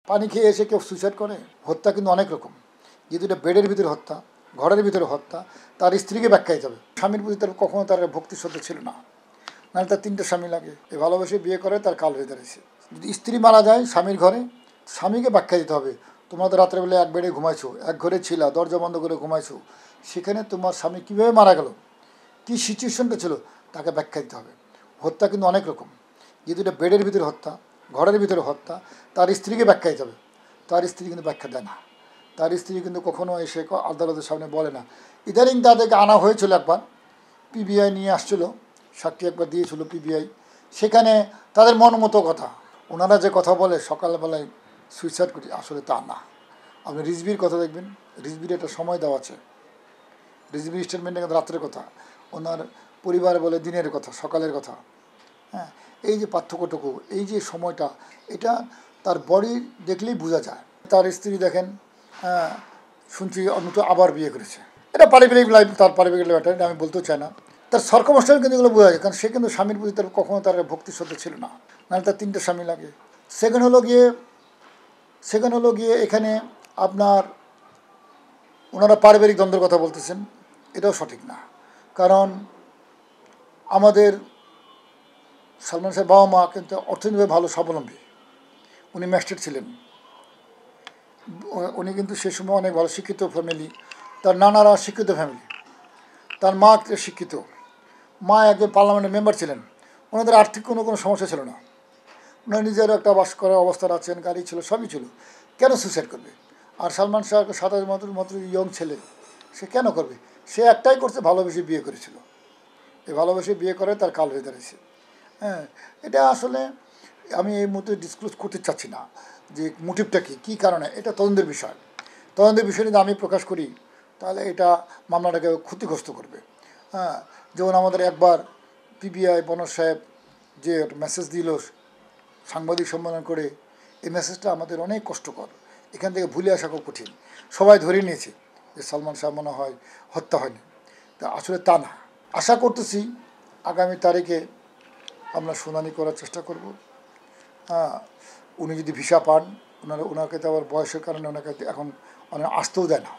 পানি খেয়ে এসে কেউ সুইসাইড করে? হত্যা কিন্তু অনেক রকম, যেহেতু এটা বেডের ভিতরে হত্যা, ঘরের ভিতরে হত্যা, তার স্ত্রীকে ব্যাখ্যা দিতে হবে। স্বামীর প্রতি তার কখনো তার ভক্তি শ্রদ্ধা ছিল না, নাহলে তার 3টে স্বামী লাগে। এই ভালোবেসে বিয়ে করে তার কাল হয়ে দাঁড়িয়েছে। যদি স্ত্রী মারা যায় স্বামীর ঘরে, স্বামীকে ব্যাখ্যা দিতে হবে, তোমরা তো রাত্রেবেলা এক বেডে ঘুমাইছো, এক ঘরে ছিলা, দরজা বন্ধ করে ঘুমাইছো, সেখানে তোমার স্বামী কীভাবে মারা গেল, কী সিচুয়েশনটা ছিল, তাকে ব্যাখ্যা দিতে হবে। হত্যা কিন্তু অনেক রকম, যেহেতু এটা বেডের ভিতরে হত্যা, ঘরের ভিতরে হত্যা, তার স্ত্রীকে ব্যাখ্যা দিতে হবে। তার স্ত্রী কিন্তু ব্যাখ্যা দেয় না, তার স্ত্রী কিন্তু কখনো এসে আদালতের সামনে বলে না। ইদানিং তাদেরকে আনা হয়েছিল একবার, পিবিআই নিয়ে আসছিলো, সাক্ষী একবার দিয়েছিল পিবিআই, সেখানে তাদের মন মতো কথা, ওনারা যে কথা বলে সকালবেলায় সুইসাইড করি, আসলে তা না। আপনি রিজভির কথা দেখবেন, রিজভির একটা সময় দেওয়া আছে, রিজভির স্টেটমেন্টে রাত্রের কথা, ওনার পরিবার বলে দিনের কথা, সকালের কথা। হ্যাঁ, এই যে পার্থক্যটুকু, এই যে সময়টা, এটা তার বডি দেখলেই বোঝা যায়। তার স্ত্রী দেখেন, শুনছি নতুন আবার বিয়ে করেছে, এটা পারিবারিক লাইফ, তার পারিবারিক লাইফ, এটা আমি বলতেও চাই না। তার সর্কমস্টাইল কিন্তু এগুলো বোঝা যায়, কারণ সে কিন্তু স্বামীর প্রতি তার কখনো তার ভক্তি শ্রদ্ধা ছিল না, নাহলে তার 3টে স্বামী লাগে। সেকেন্ড হলো গিয়ে এখানে আপনার ওনারা পারিবারিক দ্বন্দ্বের কথা বলতেছেন, এটাও সঠিক না। কারণ আমাদের সালমান শাহের বাবা মা কিন্তু অর্থনৈতিকভাবে ভালো স্বাবলম্বী, উনি ম্যাজিস্ট্রেট ছিলেন, উনি কিন্তু সে সময় অনেক ভালো শিক্ষিত ফ্যামিলি, তার নানারা শিক্ষিত ফ্যামিলি, তার মা শিক্ষিত, মা একজন পার্লামেন্টের মেম্বার ছিলেন, ওনাদের আর্থিক কোনো সমস্যা ছিল না, ওনার নিজের একটা বাস করার অবস্থার আছেন, গাড়ি ছিল, সবই ছিল, কেন সুইসাইড করবে? আর সালমান শাহ 27 মাত্র ইয়ং ছেলে, সে কেন করবে? সে একটাই করছে, ভালোবেসে বিয়ে করেছিল, এই ভালোবেসে বিয়ে করে তার কাল হয়ে দাঁড়িয়েছে। হ্যাঁ, এটা আসলে আমি এই মুহূর্তে ডিসক্লোজ করতে চাচ্ছি না যে মোটিভটা কী কারণে, এটা তদন্তের বিষয়। তদন্তের বিষয় যদি আমি প্রকাশ করি তাহলে এটা মামলাটাকে ক্ষতিগ্রস্ত করবে। হ্যাঁ, যেমন আমাদের একবার পিবিআই বনজ সাহেব যে মেসেজ দিল সাংবাদিক সম্মেলন করে, এই মেসেজটা আমাদের অনেক কষ্টকর, এখান থেকে ভুলে আসা খুব কঠিন। সবাই ধরে নিয়েছে যে সালমান শাহ মনে হয় হত্যা হয়নি, তা আসলে তা না। আশা করতেছি আগামী তারিখে আমরা শুনানি করার চেষ্টা করব। হ্যাঁ, উনি যদি ভিসা পান, ওনাকে তো আবার বয়সের কারণে ওনাকে এখন অনেক আসতেও দেয় না,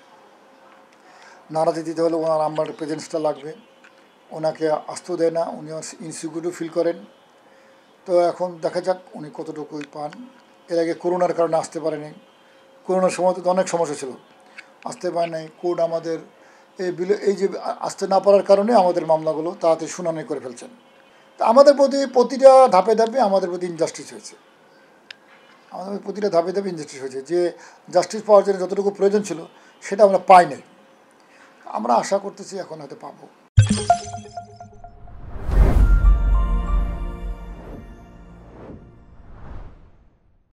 নাড়াতে দিতে হলে ওনার আমার প্রেজেন্সটা লাগবে, ওনাকে আসতেও দেয় না, উনি ইনসিকিউরিটি ফিল করেন। তো এখন দেখা যাক উনি কতটুকুই পান। এর আগে করোনার কারণে আসতে পারেনি, করোনার সময় তো অনেক সমস্যা ছিল, আসতে পারে নাই। কোর্ট আমাদের এই যে আসতে না পারার কারণে আমাদের মামলাগুলো তাড়াতাড়ি শুনানি করে ফেলছেন। তা আমাদের প্রতিটা ধাপে ধাপে আমাদের প্রতি ইনজাস্টিস হয়েছে, আমাদের প্রতিটা ধাপে ধাপে ইনজাস্টিস হয়েছে, যে জাস্টিস পাওয়ার জন্য যতটুকু প্রয়োজন ছিল সেটা আমরা পাই নাই। আমরা আশা করতেছি এখন হয়তো পাবো।